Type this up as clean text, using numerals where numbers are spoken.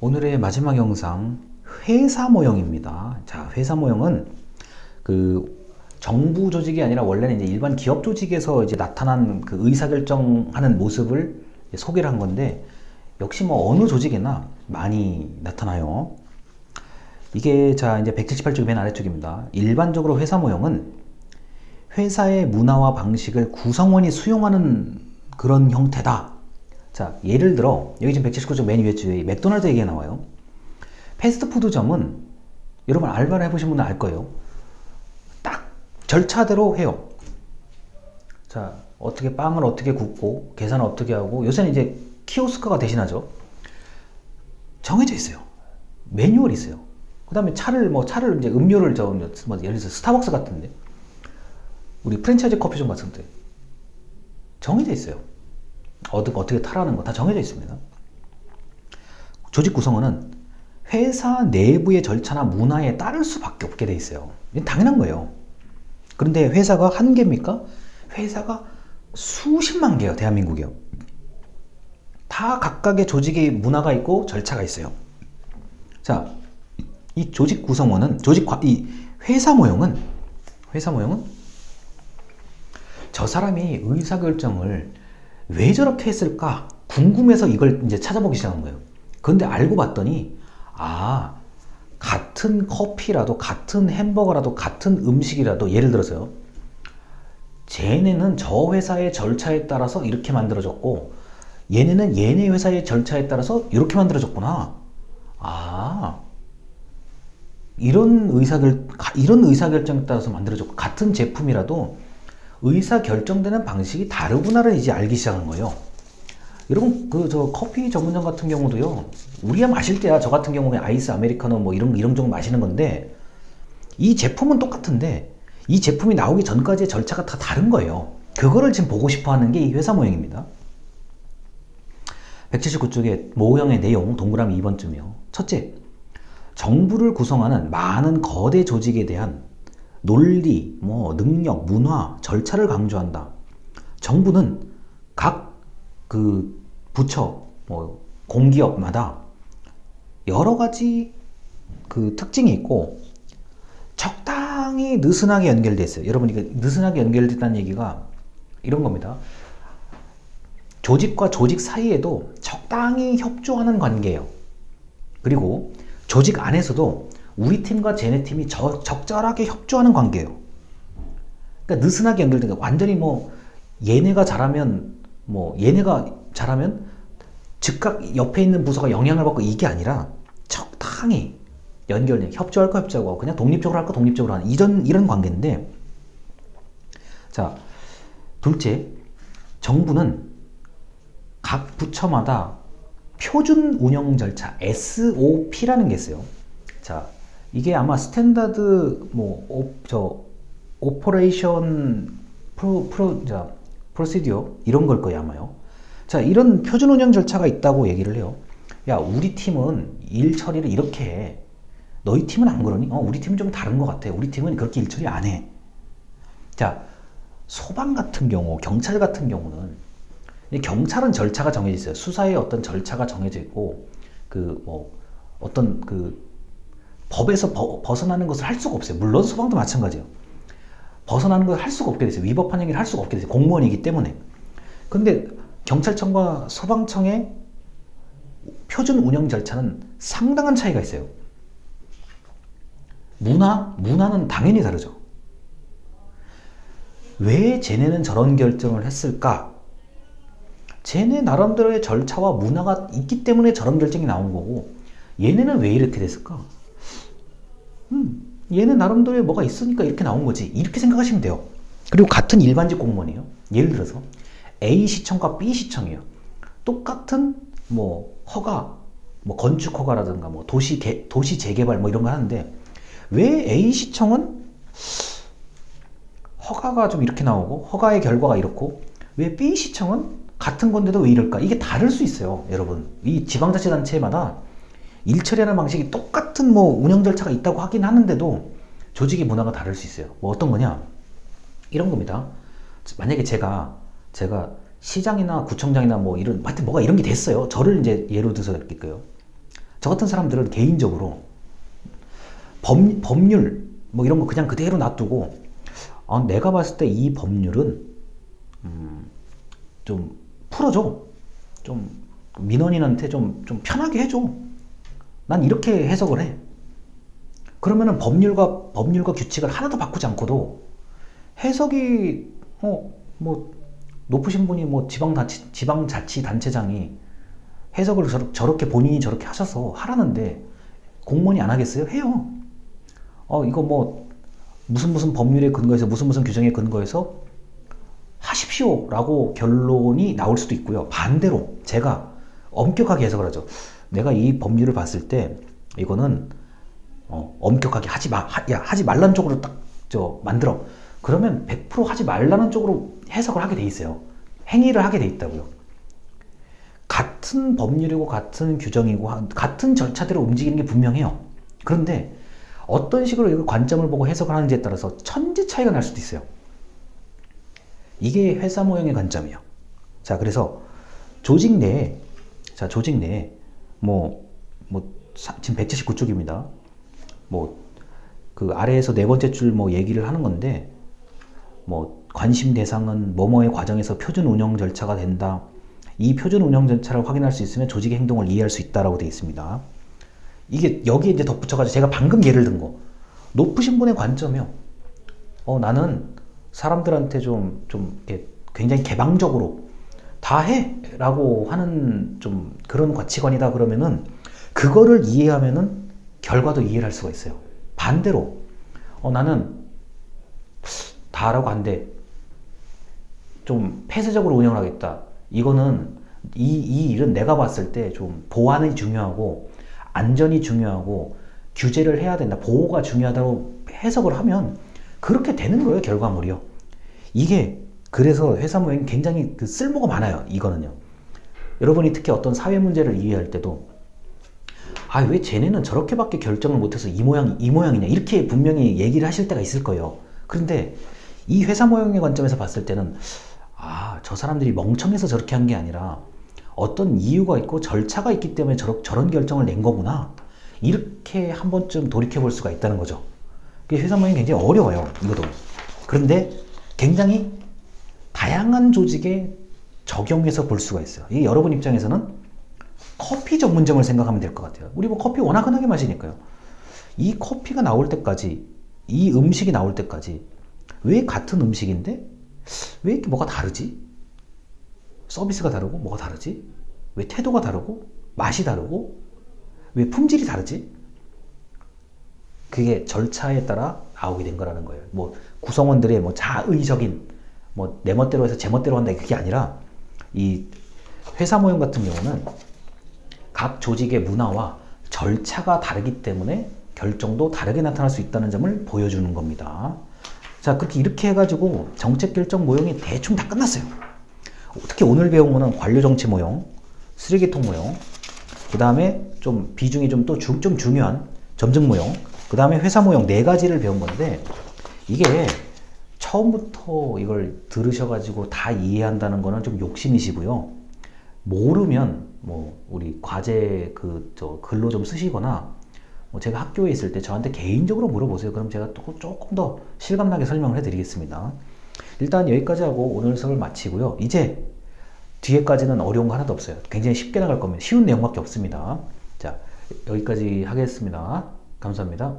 오늘의 마지막 영상 회사 모형입니다. 자, 회사 모형은 그 정부 조직이 아니라 원래는 이제 일반 기업 조직에서 이제 나타난 그 의사결정하는 모습을 소개를 한 건데, 역시 뭐 어느 조직에나 많이 나타나요. 이게 자 이제 178쪽 맨 아래쪽입니다. 일반적으로 회사 모형은 회사의 문화와 방식을 구성원이 수용하는 그런 형태다. 자, 예를 들어 여기 지금 179쪽 맨 위에 쪽에 맥도날드 얘기가 나와요. 패스트푸드점은 여러분 알바를 해보신 분은 알 거예요. 딱 절차대로 해요. 자, 어떻게 빵을 어떻게 굽고 계산을 어떻게 하고, 요새는 이제 키오스크가 대신하죠. 정해져 있어요. 매뉴얼이 있어요. 그 다음에 차를 이제 음료를 예를 들어서 스타벅스 같은데, 우리 프랜차이즈 커피숍 같은데 정해져 있어요. 어떻게 타라는 거 다 정해져 있습니다. 조직 구성원은 회사 내부의 절차나 문화에 따를 수밖에 없게 돼 있어요. 이건 당연한 거예요. 그런데 회사가 한 개입니까? 회사가 수십만 개예요. 대한민국이요. 다 각각의 조직의 문화가 있고 절차가 있어요. 자, 이 조직 구성원은 이 회사 모형은 저 사람이 의사결정을 왜 저렇게 했을까 궁금해서 이걸 이제 찾아보기 시작한 거예요. 그런데 알고 봤더니, 아, 같은 커피라도, 같은 햄버거라도, 같은 음식이라도, 예를 들어서요, 쟤네는 저 회사의 절차에 따라서 이렇게 만들어졌고, 얘네는 얘네 회사의 절차에 따라서 이렇게 만들어졌구나. 아, 이런 의사결정에 따라서 만들어졌고, 같은 제품이라도 의사결정되는 방식이 다르구나를 이제 알기 시작한 거예요. 여러분, 저 커피 전문점 같은 경우도요, 우리가 마실 때야 저 같은 경우에 아이스 아메리카노 뭐 이런 정도 마시는 건데, 이 제품은 똑같은데 이 제품이 나오기 전까지의 절차가 다 다른 거예요. 그거를 지금 보고 싶어 하는 게 이 회사 모형입니다. 179쪽의 모형의 내용 동그라미 2번쯤이요. 첫째, 정부를 구성하는 많은 거대 조직에 대한 논리, 능력, 문화, 절차를 강조한다. 정부는 각 그 부처, 공기업마다 여러 가지 그 특징이 있고 적당히 느슨하게 연결되어 있어요. 여러분, 이게 느슨하게 연결됐다는 얘기가 이런 겁니다. 조직과 조직 사이에도 적당히 협조하는 관계예요. 그리고 조직 안에서도 우리 팀과 쟤네 팀이 적절하게 협조하는 관계예요. 그러니까 느슨하게 연결된 거, 완전히 얘네가 잘하면 즉각 옆에 있는 부서가 영향을 받고, 이게 아니라 적당히 연결된, 협조할 거 협조하고 그냥 독립적으로 할 거 독립적으로 하는 이런 관계인데, 자, 둘째, 정부는 각 부처마다 표준 운영 절차 SOP라는 게 있어요. 자, 이게 아마 스탠다드 오퍼레이션 프로시디어 이런 걸 거예요, 아마요. 자, 이런 표준 운영 절차가 있다고 얘기를 해요. 야, 우리 팀은 일 처리를 이렇게 해. 너희 팀은 안 그러니? 우리 팀은 좀 다른 것 같아. 우리 팀은 그렇게 일 처리 안 해. 자, 소방 같은 경우, 경찰 같은 경우는, 경찰은 절차가 정해져 있어요. 수사의 어떤 절차가 정해져 있고, 어떤 법에서 벗어나는 것을 할 수가 없어요. 물론 소방도 마찬가지예요. 벗어나는 걸 할 수가 없게 됐어요. 위법한 행위를 할 수가 없게 됐어요. 공무원이기 때문에. 근데 경찰청과 소방청의 표준 운영 절차는 상당한 차이가 있어요. 문화는 당연히 다르죠. 왜 쟤네는 저런 결정을 했을까? 쟤네 나름대로의 절차와 문화가 있기 때문에 저런 결정이 나온 거고, 얘네는 왜 이렇게 됐을까? 얘는 나름대로의 뭐가 있으니까 이렇게 나온 거지, 이렇게 생각하시면 돼요. 그리고 같은 일반직 공무원이에요. 예를 들어서 A시청과 B시청이에요. 똑같은 허가, 건축 허가라든가 도시 재개발 이런 거 하는데, 왜 A시청은 허가가 좀 이렇게 나오고 허가의 결과가 이렇고, 왜 B시청은 같은 건데도 왜 이럴까? 이게 다를 수 있어요. 여러분, 이 지방자치단체마다 일 처리하는 방식이 똑같은 운영 절차가 있다고 하긴 하는데도 조직의 문화가 다를 수 있어요. 어떤 거냐? 이런 겁니다. 만약에 제가 시장이나 구청장이나 하여튼 이런 게 됐어요. 저를 이제 예로 들어서 이렇게요. 저 같은 사람들은 개인적으로 법률 뭐 이런 거 그냥 그대로 놔두고 내가 봤을 때 이 법률은 좀 풀어줘. 좀 민원인한테 좀 편하게 해줘. 난 이렇게 해석을 해. 그러면은 법률과 규칙을 하나도 바꾸지 않고도 해석이 뭐 높으신 분이 뭐 지방자치단체장이 해석을 저렇게 본인이 저렇게 하셔서 하라는데 공무원이 안 하겠어요? 해요. 이거 뭐 무슨 법률에 근거해서 무슨 규정에 근거해서 하십시오 라고 결론이 나올 수도 있고요. 반대로 제가 엄격하게 해석을 하죠. 내가 이 법률을 봤을 때 이거는 엄격하게 하지 말라는 쪽으로 딱 만들어. 그러면 100% 하지 말라는 쪽으로 해석을 하게 돼 있어요. 행위를 하게 돼 있다고요. 같은 법률이고 같은 규정이고 같은 절차대로 움직이는 게 분명해요. 그런데 어떤 식으로 이걸 관점을 보고 해석을 하는지에 따라서 천지 차이가 날 수도 있어요. 이게 회사 모형의 관점이에요. 자, 그래서 조직 내에 지금 179쪽입니다. 그 아래에서 네 번째 줄 얘기를 하는 건데, 관심 대상은 뭐뭐의 과정에서 표준 운영 절차가 된다. 이 표준 운영 절차를 확인할 수 있으면 조직의 행동을 이해할 수 있다라고 되어 있습니다. 이게 여기에 이제 덧붙여가지고 제가 방금 예를 든 거, 높으신 분의 관점이요. 나는 사람들한테 좀 이렇게 굉장히 개방적으로 다 해! 라고 하는 좀 그런 가치관이다 그러면은 그거를 이해하면은 결과도 이해를 할 수가 있어요. 반대로 나는 다 하라고 안 돼. 좀 폐쇄적으로 운영을 하겠다. 이거는 이 일은 내가 봤을 때 좀 보안이 중요하고 안전이 중요하고 규제를 해야 된다. 보호가 중요하다고 해석을 하면 그렇게 되는 거예요. 결과물이요. 이게 그래서 회사 모형이 굉장히 쓸모가 많아요. 이거는요. 여러분이 특히 어떤 사회 문제를 이해할 때도 왜 쟤네는 저렇게밖에 결정을 못해서 이 모양이냐 이렇게 분명히 얘기를 하실 때가 있을 거예요. 그런데 이 회사 모형의 관점에서 봤을 때는 저 사람들이 멍청해서 저렇게 한 게 아니라 어떤 이유가 있고 절차가 있기 때문에 저런 결정을 낸 거구나. 이렇게 한 번쯤 돌이켜 볼 수가 있다는 거죠. 회사 모형이 굉장히 어려워요. 이것도. 그런데 굉장히 다양한 조직에 적용해서 볼 수가 있어요. 이게 여러분 입장에서는 커피 전문점을 생각하면 될 것 같아요. 우리 커피 워낙 흔하게 마시니까요. 이 커피가 나올 때까지, 이 음식이 나올 때까지 왜 같은 음식인데 왜 이렇게 뭐가 다르지? 서비스가 다르고 뭐가 다르지? 왜 태도가 다르고 맛이 다르고 왜 품질이 다르지? 그게 절차에 따라 나오게 된 거라는 거예요. 구성원들의 자의적인 내 멋대로 해서 제 멋대로 한다 그게 아니라 이 회사 모형 같은 경우는 각 조직의 문화와 절차가 다르기 때문에 결정도 다르게 나타날 수 있다는 점을 보여주는 겁니다. 자, 이렇게 해가지고 정책 결정 모형이 대충 다 끝났어요. 특히 오늘 배운 거는 관료 정치 모형, 쓰레기통 모형, 그 다음에 좀 비중이 좀 중요한 점증 모형, 그 다음에 회사 모형 4가지를 배운 건데, 이게 처음부터 이걸 들으셔가지고 다 이해한다는 거는 좀 욕심이시고요. 모르면 우리 과제 글로 좀 쓰시거나 제가 학교에 있을 때 저한테 개인적으로 물어보세요. 그럼 제가 조금 더 실감나게 설명을 해드리겠습니다. 일단 여기까지 하고 오늘 수업을 마치고요. 이제 뒤에까지는 어려운 거 하나도 없어요. 굉장히 쉽게 나갈 겁니다. 쉬운 내용밖에 없습니다. 자, 여기까지 하겠습니다. 감사합니다.